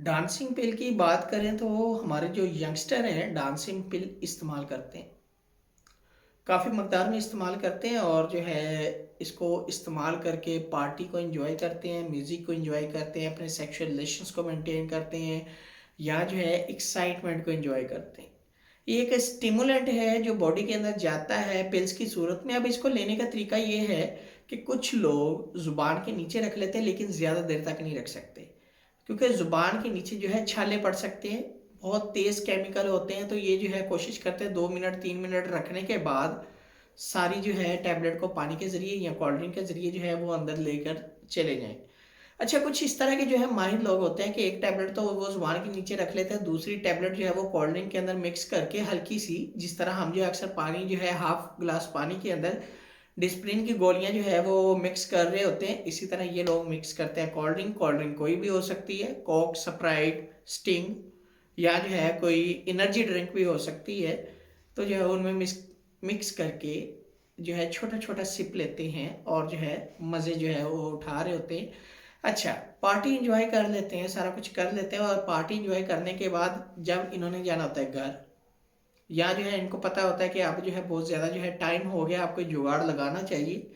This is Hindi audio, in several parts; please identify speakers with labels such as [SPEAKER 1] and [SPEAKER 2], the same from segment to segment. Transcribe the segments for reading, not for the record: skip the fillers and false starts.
[SPEAKER 1] डांसिंग पिल की बात करें तो हमारे जो यंगस्टर हैं डांसिंग पिल इस्तेमाल करते हैं। काफ़ी मकदार में इस्तेमाल करते हैं और जो है इसको इस्तेमाल करके पार्टी को एंजॉय करते हैं, म्यूज़िक को एंजॉय करते हैं, अपने सेक्सुअल रिलेशंस को मेंटेन करते हैं या जो है एक्साइटमेंट को एंजॉय करते हैं। ये एक स्टिमुलेंट है जो बॉडी के अंदर जाता है पिल्स की सूरत में। अब इसको लेने का तरीका ये है कि कुछ लोग ज़ुबान के नीचे रख लेते हैं लेकिन ज़्यादा देर तक नहीं रख सकते, क्योंकि ज़ुबान के नीचे जो है छाले पड़ सकते हैं, बहुत तेज़ केमिकल होते हैं। तो ये जो है कोशिश करते हैं 2 मिनट 3 मिनट रखने के बाद सारी जो है टैबलेट को पानी के ज़रिए या कोल्ड ड्रिंक के ज़रिए जो है वो अंदर लेकर चले जाएं। अच्छा, कुछ इस तरह के जो है माहिर लोग होते हैं कि एक टैबलेट तो वो ज़ुबान के नीचे रख लेते हैं, दूसरी टैबलेट जो है वो कोल्ड ड्रिंक के अंदर मिक्स करके हल्की सी, जिस तरह हम जो है अक्सर पानी जो है हाफ गिलास पानी के अंदर डिस्प्रिन की गोलियां जो है वो मिक्स कर रहे होते हैं, इसी तरह ये लोग मिक्स करते हैं कोल्ड ड्रिंक। कोल्ड ड्रिंक कोई भी हो सकती है, कोक, स्प्राइट, स्टिंग या जो है कोई एनर्जी ड्रिंक भी हो सकती है। तो जो है उनमें मिक्स मिक्स करके जो है छोटा छोटा सिप लेते हैं और जो है मज़े जो है वो उठा रहे होते हैं। अच्छा, पार्टी इंजॉय कर लेते हैं, सारा कुछ कर लेते हैं और पार्टी इंजॉय करने के बाद जब इन्होंने जाना होता है घर, या जो है इनको पता होता है कि अब जो है बहुत ज़्यादा जो है टाइम हो गया, आपको जुगाड़ लगाना चाहिए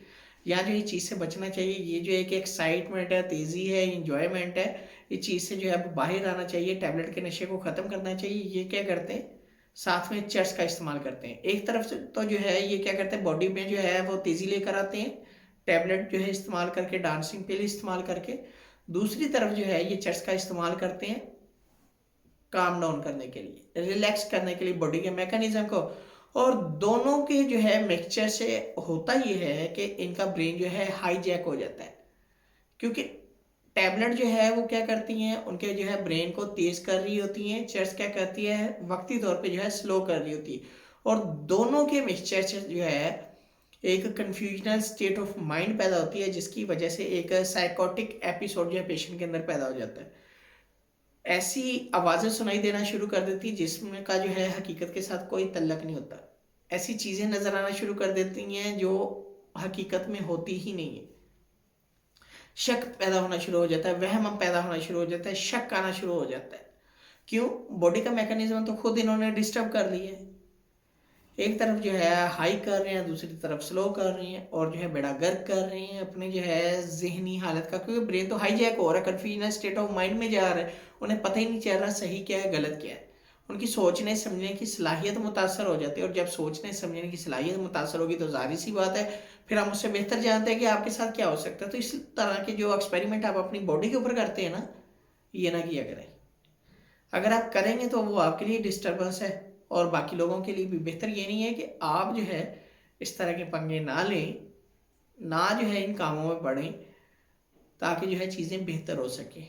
[SPEAKER 1] या जो ये चीज़ से बचना चाहिए। ये जो एक एक्साइटमेंट है, तेज़ी है, इंजॉयमेंट है, इस चीज़ से जो है अब बाहर आना चाहिए, टैबलेट के नशे को ख़त्म करना चाहिए। ये क्या करते हैं, साथ में चर्च का इस्तेमाल करते हैं। एक तरफ से तो जो है ये क्या करते हैं, बॉडी में जो है वो तेज़ी लेकर आते हैं टैबलेट जो है इस्तेमाल करके, डांसिंग पिल इस्तेमाल करके। दूसरी तरफ जो है ये चर्च का इस्तेमाल करते हैं काम डाउन करने के लिए, रिलैक्स करने के लिए बॉडी के मैकेनिज्म को। और दोनों के जो है मिक्सचर से होता ये है कि इनका ब्रेन जो है हाईजैक हो जाता है, क्योंकि टैबलेट जो है वो क्या करती हैं, उनके जो है ब्रेन को तेज कर रही होती हैं, चर्च क्या करती है, वक्ती तौर पे जो है स्लो कर रही होती है। और दोनों के मिक्सचर से जो है एक कन्फ्यूजनल स्टेट ऑफ माइंड पैदा होती है, जिसकी वजह से एक साइकोटिक एपिसोड जो है पेशेंट के अंदर पैदा हो जाता है। ऐसी आवाज़ें सुनाई देना शुरू कर देती जिसमें का जो है हकीकत के साथ कोई तल्लक नहीं होता। ऐसी चीज़ें नज़र आना शुरू कर देती हैं जो हकीकत में होती ही नहीं है। शक पैदा होना शुरू हो जाता है, वहम पैदा होना शुरू हो जाता है, शक आना शुरू हो जाता है। क्यों? बॉडी का मैकेनिज्म तो खुद इन्होंने डिस्टर्ब कर लिया है। एक तरफ जो है हाई कर रहे हैं, दूसरी तरफ स्लो कर रही हैं और जो है बेड़ा गर्क कर रही हैं अपने जो है जहनी हालत का, क्योंकि ब्रेन तो हाईजैक हो रहा है, कन्फ्यूजन स्टेट ऑफ माइंड में जा रहा है। उन्हें पता ही नहीं चल रहा सही क्या है गलत क्या है। उनकी सोचने समझने की सलाहियत मुतासर हो जाती है, और जब सोचने समझने की सलाहियत मुतासर होगी तो जाहिर सी बात है फिर हम उससे बेहतर जानते हैं कि आपके साथ क्या हो सकता है। तो इस तरह के जो एक्सपेरिमेंट आप अपनी बॉडी के ऊपर करते हैं ना, ये ना किया करें। अगर आप करेंगे तो वो आपके लिए डिस्टर्बेंस है और बाकी लोगों के लिए भी बेहतर। ये नहीं है कि आप जो है इस तरह के पंगे ना लें, ना जो है इन कामों में पड़ें, ताकि जो है चीज़ें बेहतर हो सके।